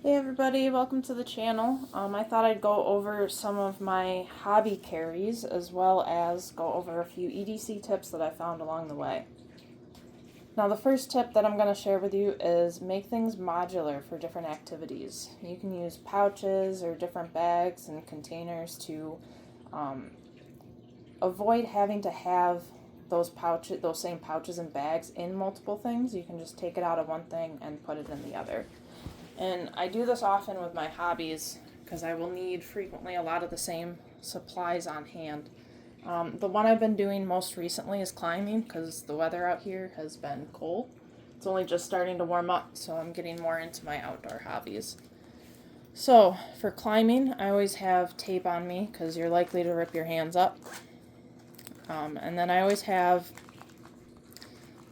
Hey everybody, welcome to the channel. I thought I'd go over some of my hobby carries as well as go over a few EDC tips that I found along the way. Now the first tip that I'm going to share with you is make things modular for different activities. You can use pouches or different bags and containers to avoid having to have those same pouches and bags in multiple things. You can just take it out of one thing and put it in the other. And I do this often with my hobbies because I will need frequently a lot of the same supplies on hand. The one I've been doing most recently is climbing because the weather out here has been cold. It's only just starting to warm up, so I'm getting more into my outdoor hobbies. So, for climbing, I always have tape on me because you're likely to rip your hands up. And then I always have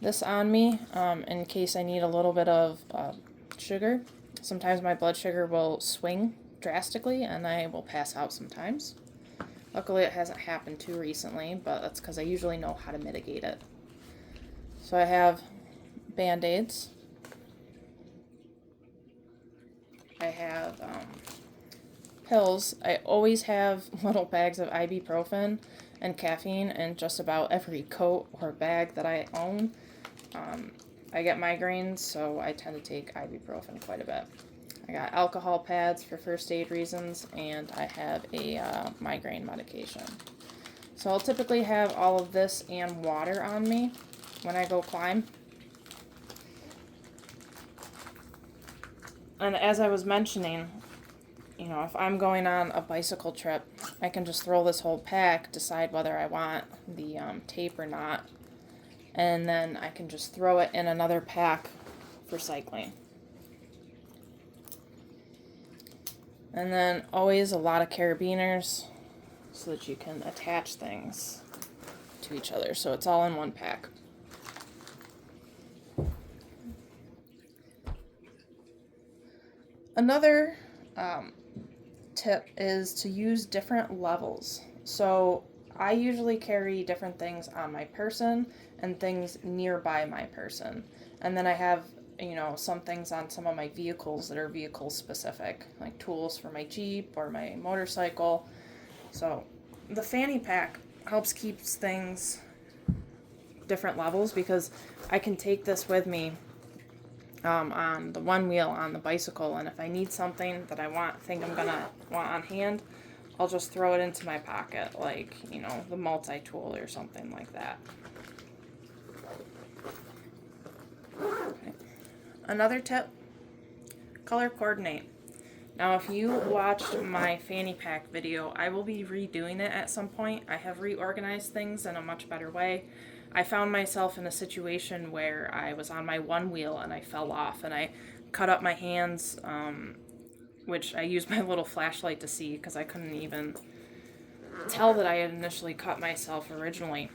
this on me in case I need a little bit of sugar. Sometimes my blood sugar will swing drastically and I will pass out sometimes. Luckily it hasn't happened too recently, but that's because I usually know how to mitigate it. So I have Band-Aids. I have pills. I always have little bags of ibuprofen and caffeine in just about every coat or bag that I own. I get migraines, so I tend to take ibuprofen quite a bit. I got alcohol pads for first aid reasons, and I have a migraine medication. So I'll typically have all of this and water on me when I go climb. And as I was mentioning, if I'm going on a bicycle trip, I can just throw this whole pack, decide whether I want the tape or not, and then I can just throw it in another pack for cycling. And then always a lot of carabiners so that you can attach things to each other, so it's all in one pack. Another tip is to use different levels. So I usually carry different things on my person and things nearby my person. And then I have, some things on some of my vehicles that are vehicle specific, like tools for my Jeep or my motorcycle. So the fanny pack helps keeps things different levels because I can take this with me on the one wheel on the bicycle, and if I need something that think I'm gonna want on hand, I'll just throw it into my pocket, like, the multi-tool or something like that. Okay. Another tip, color coordinate. Now, if you watched my fanny pack video, I will be redoing it at some point. I have reorganized things in a much better way. I found myself in a situation where I was on my one wheel and I fell off and I cut up my hands, which I used my little flashlight to see because I couldn't even tell that I had initially cut myself originally.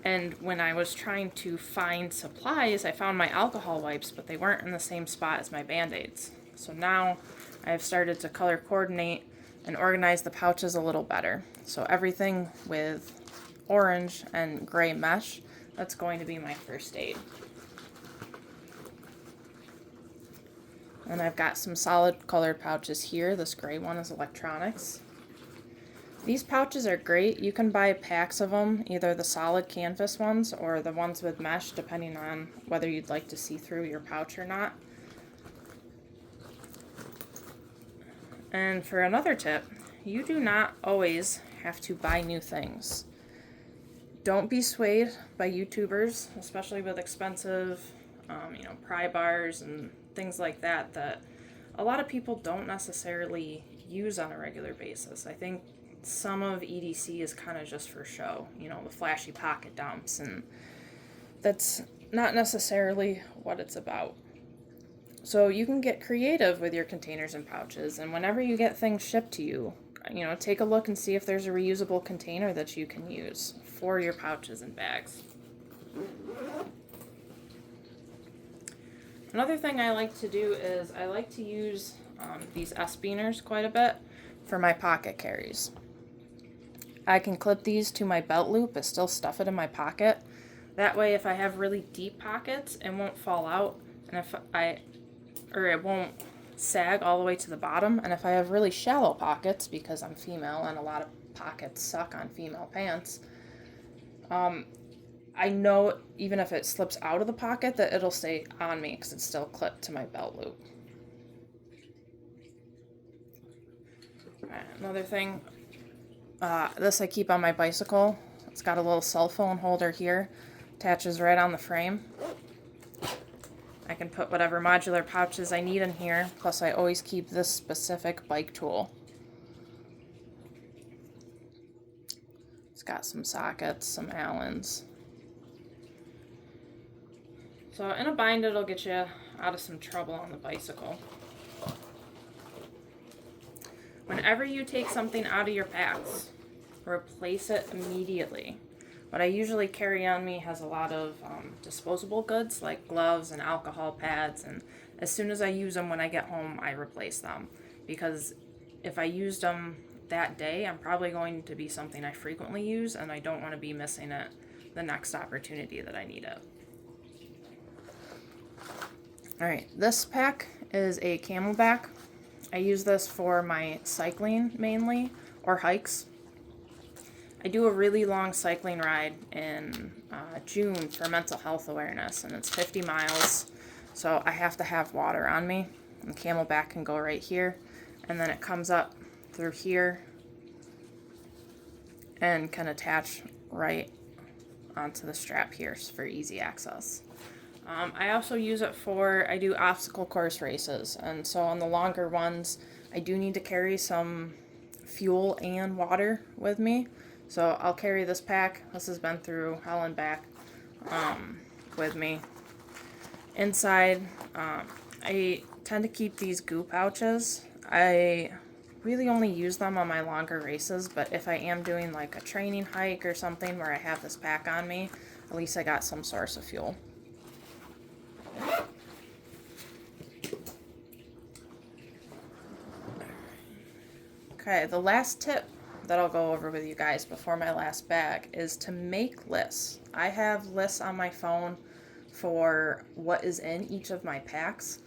And when I was trying to find supplies, I found my alcohol wipes, but they weren't in the same spot as my Band-Aids. So now I've started to color coordinate and organize the pouches a little better. So everything with orange and gray mesh, that's going to be my first aid. And I've got some solid colored pouches here. This gray one is electronics. These pouches are great. You can buy packs of them, either the solid canvas ones or the ones with mesh, depending on whether you'd like to see through your pouch or not. And for another tip, you do not always have to buy new things. Don't be swayed by YouTubers, especially with expensive, pry bars and things like that a lot of people don't necessarily use on a regular basis. I think some of EDC is kind of just for show, the flashy pocket dumps, and that's not necessarily what it's about. So you can get creative with your containers and pouches, and whenever you get things shipped to you, take a look and see if there's a reusable container that you can use for your pouches and bags. Another thing I like to do is I like to use these S-Beaners quite a bit for my pocket carries. I can clip these to my belt loop but still stuff it in my pocket. That way if I have really deep pockets, it won't fall out, and it won't sag all the way to the bottom, and if I have really shallow pockets, because I'm female and a lot of pockets suck on female pants, I know even if it slips out of the pocket that it'll stay on me because it's still clipped to my belt loop. Alright, another thing, this I keep on my bicycle. It's got a little cell phone holder here, attaches right on the frame. I can put whatever modular pouches I need in here, plus I always keep this specific bike tool. It's got some sockets, some Allens. So in a bind, it'll get you out of some trouble on the bicycle. Whenever you take something out of your packs, replace it immediately. What I usually carry on me has a lot of disposable goods like gloves and alcohol pads, and as soon as I use them when I get home, I replace them. Because if I used them that day, I'm probably going to be something I frequently use, and I don't want to be missing it the next opportunity that I need it. Alright, this pack is a Camelback. I use this for my cycling mainly, or hikes. I do a really long cycling ride in June for mental health awareness, and it's 50 miles, so I have to have water on me. And Camelback can go right here, and then it comes up through here and can attach right onto the strap here for easy access. I also use it for, I do obstacle course races, and so on the longer ones, I do need to carry some fuel and water with me. So I'll carry this pack. This has been through hell and back with me. Inside, I tend to keep these goo pouches. I really only use them on my longer races, but if I am doing like a training hike or something where I have this pack on me, at least I got some source of fuel. Okay, the last tip that I'll go over with you guys before my last bag is to make lists. I have lists on my phone for what is in each of my packs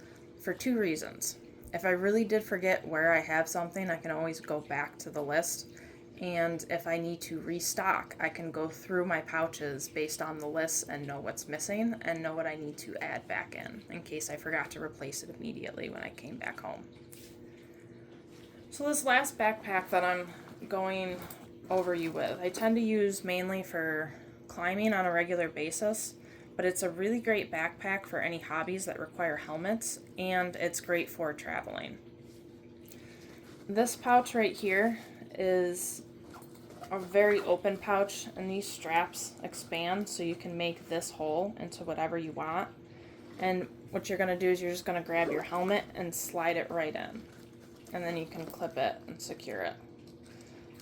for two reasons. If I really did forget where I have something, I can always go back to the list. And if I need to restock, I can go through my pouches based on the list and know what's missing and know what I need to add back in case I forgot to replace it immediately when I came back home. So this last backpack that I'm going over you with, I tend to use mainly for climbing on a regular basis, but it's a really great backpack for any hobbies that require helmets, and it's great for traveling. This pouch right here is a very open pouch, and these straps expand so you can make this hole into whatever you want. And what you're going to do is you're just going to grab your helmet and slide it right in, and then you can clip it and secure it.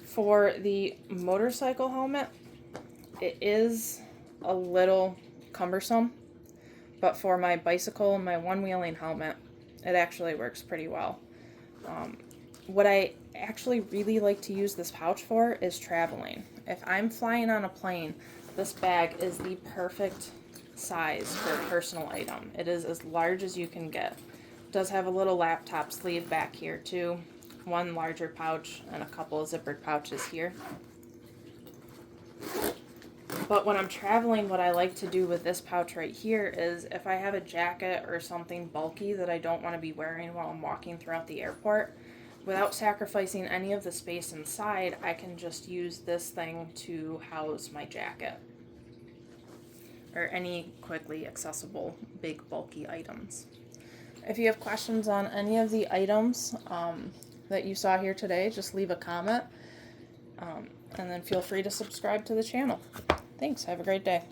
For the motorcycle helmet, it is a little cumbersome, but for my bicycle and my one-wheeling helmet, it actually works pretty well. What I actually really like to use this pouch for is traveling. If I'm flying on a plane, this bag is the perfect size for a personal item. It is as large as you can get. It does have a little laptop sleeve back here too, one larger pouch and a couple of zippered pouches here. But when I'm traveling, what I like to do with this pouch right here is if I have a jacket or something bulky that I don't want to be wearing while I'm walking throughout the airport, without sacrificing any of the space inside, I can just use this thing to house my jacket or any quickly accessible big bulky items. If you have questions on any of the items that you saw here today, just leave a comment and then feel free to subscribe to the channel. Thanks. Have a great day.